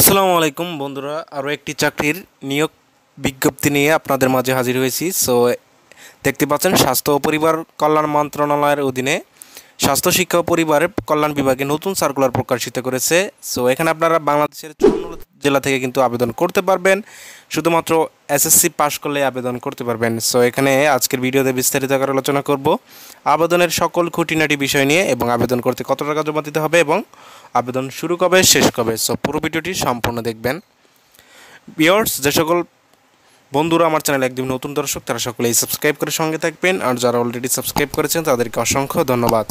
আসসালামু আলাইকুম বন্ধুরা, আরও একটি চাকরির নিয়োগ বিজ্ঞপ্তি নিয়ে আপনাদের মাঝে হাজির হয়েছি। সো দেখতে পাচ্ছেন স্বাস্থ্য ও পরিবার কল্যাণ মন্ত্রণালয়ের অধীনে স্বাস্থ্য শিক্ষা ও পরিবার কল্যাণ বিভাগে নতুন সার্কুলার প্রকাশিত করেছে। সো এখানে আপনারা বাংলাদেশের 54 জেলা থেকে কিন্তু আবেদন করতে পারবেন, শুধুমাত্র এসএসসি পাস করলে আবেদন করতে পারবেন। সো এখানে আজকের ভিডিওতে বিস্তারিত আকারে আলোচনা করব আবেদনের সকল খুঁটিনাটি বিষয় নিয়ে এবং আবেদন করতে কত টাকা জমা দিতে হবে এবং আবেদন শুরু কবে শেষ কবে। সো পুরো ভিডিওটি সম্পূর্ণ দেখবেন। ভিউয়ার্স, যে সকল বন্ধুরা আমার চ্যানেলে একদম নতুন দর্শক, তারা সকলেই সাবস্ক্রাইব করে সঙ্গে থাকবেন, আর যারা অলরেডি সাবস্ক্রাইব করেছেন তাদেরকে অসংখ্য ধন্যবাদ।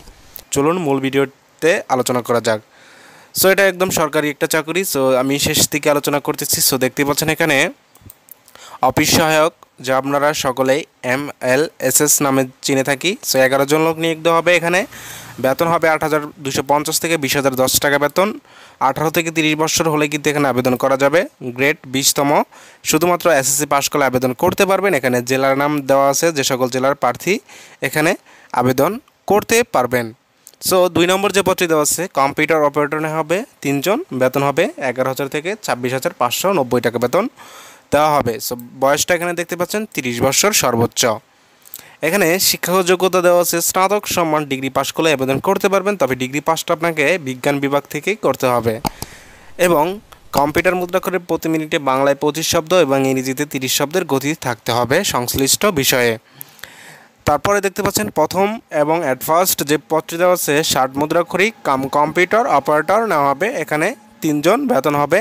চলুন মূল ভিডিওতে আলোচনা করা যাক। সো এটা একদম সরকারি একটা চাকরি। সো আমি শেষ থেকে আলোচনা করতেছি। সো দেখতে পাচ্ছেন এখানে অফিস সহায়ক, যা আপনারা সকলেই MLSS নামে চিনে থাকি। সো 11 জন লোক নিয়োগ দেওয়া হবে। এখানে বেতন হবে 8,250 থেকে 20,010 টাকা বেতন। 18 থেকে 30 বছর হলে কিন্তু এখানে আবেদন করা যাবে। গ্রেড 20তম, শুধুমাত্র এসএসসি পাস করলে আবেদন করতে পারবেন। এখানে জেলার নাম দেওয়া আছে, যে সকল জেলার প্রার্থী এখানে আবেদন করতে পারবেন। সো 2 নম্বর যে পদটি দেওয়া আছে কম্পিউটার অপারেটর হবে 3 জন, বেতন হবে 11,000 থেকে 26,590 টাকা বেতন দেওয়া হবে। সো বয়সটা এখানে দেখতে পাচ্ছেন 30 বছর সর্বোচ্চ। এখানে শিক্ষাগত যোগ্যতা দেওয়া আছে স্নাতক সম্মান ডিগ্রি পাস করলে আবেদন করতে পারবেন, তবে ডিগ্রি পাসটা আপনাকে বিজ্ঞান বিভাগ থেকেই করতে হবে। এবং কম্পিউটার মুদ্রাক্ষরে প্রতি মিনিটে বাংলায় 25 শব্দ এবং ইংরেজিতে 30 শব্দের গতি থাকতে হবে সংশ্লিষ্ট বিষয়ে। তারপরে দেখতে পাচ্ছেন প্রথম এবং অ্যাডভান্সড যে পদটি দেওয়া আছে 60 মুদ্রাক্ষরিক কম্পিউটার অপারেটর নেওয়া হবে। এখানে 3 জন, বেতন হবে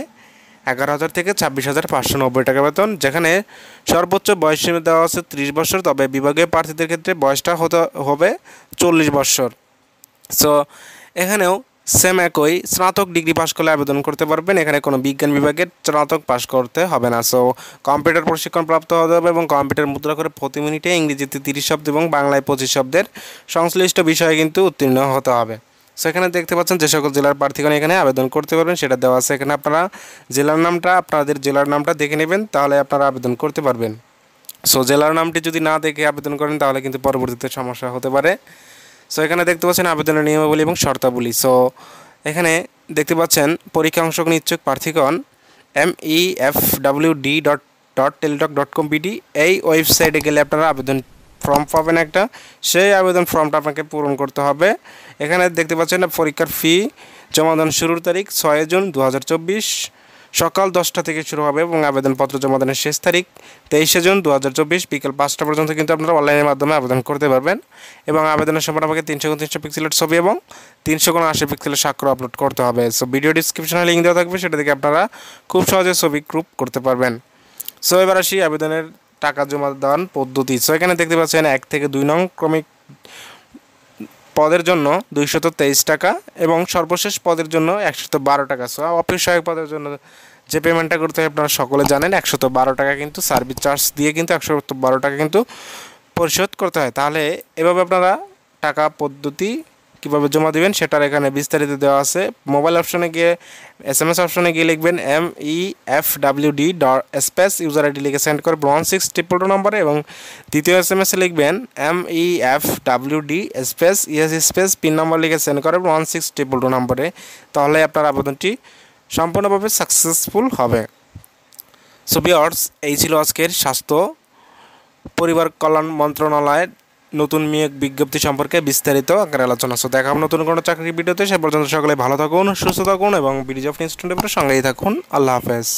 11,000 থেকে 26,590 টাকা বেতন। যেখানে সর্বোচ্চ বয়স সীমা দেওয়া আছে 30 বছর, তবে বিভাগীয় প্রার্থীদের ক্ষেত্রে বয়সটা হবে 40 বছর। সো এখানেও সেম একই, স্নাতক ডিগ্রি পাস করলে আবেদন করতে পারবেন। এখানে কোনো বিজ্ঞান বিভাগের স্নাতক পাস করতে হবে না। সো কম্পিউটার প্রশিক্ষণ প্রাপ্ত হতে হবে এবং কম্পিউটার মুদ্রা করে প্রতি মিনিটে ইংরেজিতে 30 শব্দ এবং বাংলায় 25 শব্দের সংশ্লিষ্ট বিষয়ে কিন্তু উত্তীর্ণ হতে হবে। সো এখানে দেখতে পাচ্ছেন যে সকল জেলার প্রার্থীগণ এখানে আবেদন করতে পারবেন সেটা দেওয়া আছে। এখানে আপনারা আপনাদের জেলার নামটা দেখে নেবেন, তাহলে আপনারা আবেদন করতে পারবেন। সো জেলার নামটি যদি না দেখে আবেদন করেন তাহলে কিন্তু পরবর্তীতে সমস্যা হতে পারে। সো এখানে দেখতে পাচ্ছেন আবেদনের নিয়মাবলী এবং শর্তাবলী। সো এখানে দেখতে পাচ্ছেন পরীক্ষা অংশগ্রহণ ইচ্ছুক প্রার্থীগণ mefwd.teletalk.com.bd এই ওয়েবসাইটে গেলে আপনারা আবেদন ফর্ম পাবেন একটা, সেই আবেদন ফর্মটা আপনাকে পূরণ করতে হবে। এখানে দেখতে পাচ্ছেন পরীক্ষার ফি জমাদান শুরুর তারিখ 6 জুন 2024 সকাল 10টা থেকে শুরু হবে এবং আবেদনপত্র জমাদানের শেষ তারিখ 23 জুন 2024 বিকেল 5টা পর্যন্ত কিন্তু আপনারা অনলাইনের মাধ্যমে আবেদন করতে পারবেন। এবং আবেদনের সময় আমাকে 300x300 পিক্সেলের ছবি এবং 300x80 পিক্সেলের স্বাক্ষর আপলোড করতে হবে। সো ভিডিও ডিসক্রিপশনে লিঙ্ক দেওয়া থাকবে, সেটা থেকে আপনারা খুব সহজে ছবি ক্রপ করতে পারবেন। সো এবার আসি আবেদনের টাকা জমা দেওয়ার পদ্ধতি। সো এখানে দেখতে পাচ্ছেন 1 থেকে 2 নং ক্রমিক পদের জন্য 223 টাকা এবং সর্বশেষ পদের জন্য 112 টাকা। সো অফিস সহায়ক পদের জন্য যে পেমেন্টটা করতে হয় আপনারা সকলে জানেন, 112 টাকা কিন্তু সার্ভিস চার্জ দিয়ে কিন্তু 112 টাকা কিন্তু পরিশোধ করতে হয়। তাহলে এভাবে আপনারা টাকা পদ্ধতি কীভাবে জমা দেবেন সেটার এখানে বিস্তারিত দেওয়া আছে। মোবাইল অপশনে গিয়ে SMS অপশনে গিয়ে লিখবেন MEFWD স্পেস ইউজার আইডি লিখে সেন্ড করে 1622 নম্বরে, এবং দ্বিতীয় SMS এ লিখবেন MEFWD স্পেস স্পেস পিন নম্বর লিখে সেন্ড করে 1622 নম্বরে। তাহলে আপনার আবেদনটি সম্পূর্ণভাবে সাকসেসফুল হবে। সো ভিউয়ার্স, এই ছিল আজকের স্বাস্থ্য পরিবার কল্যাণ মন্ত্রণালয়ের নতুন নিয়োগ বিজ্ঞপ্তি সম্পর্কে বিস্তারিত আকারে আলোচনা। সো দেখা হবে নতুন কোনো চাকরির ভিডিওতে। সে পর্যন্ত সকলে ভালো থাকুন, সুস্থ থাকুন এবং বিডি জব ইনস্ট্যান্টের সঙ্গেই থাকুন। আল্লাহ হাফেজ।